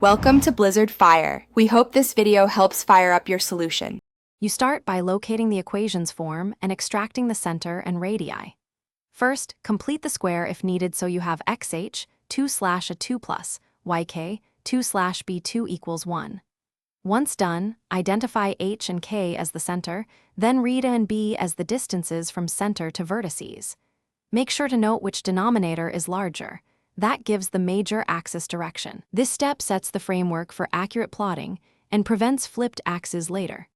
Welcome to Blizzard Fire. We hope this video helps fire up your solution. You start by locating the equations form and extracting the center and radii. First, complete the square if needed so you have xh 2/a 2 plus, yk 2/b2 equals 1. Once done, identify h and k as the center, then read a and b as the distances from center to vertices. Make sure to note which denominator is larger. That gives the major axis direction. This step sets the framework for accurate plotting and prevents flipped axes later.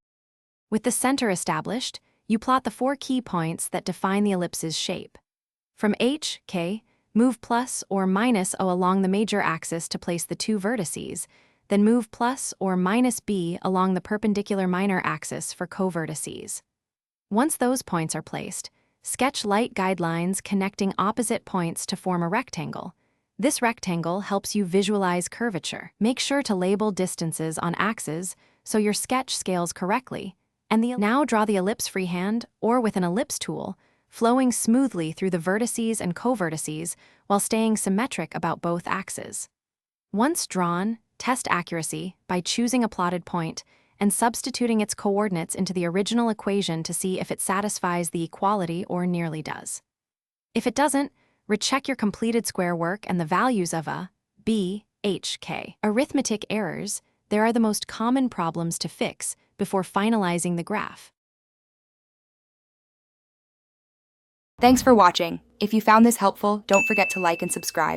With the center established, you plot the 4 key points that define the ellipse's shape. From h, k, move plus or minus o along the major axis to place the 2 vertices, then move plus or minus b along the perpendicular minor axis for co-vertices. Once those points are placed, sketch light guidelines connecting opposite points to form a rectangle. This rectangle helps you visualize curvature. Make sure to label distances on axes so your sketch scales correctly, and now draw the ellipse freehand or with an ellipse tool, flowing smoothly through the vertices and co-vertices while staying symmetric about both axes. Once drawn, test accuracy by choosing a plotted point and substituting its coordinates into the original equation to see if it satisfies the equality or nearly does. If it doesn't, recheck your completed square work and the values of a, b, h, k. Arithmetic errors, there are the most common problems to fix before finalizing the graph. Thanks for watching. If you found this helpful, don't forget to like and subscribe.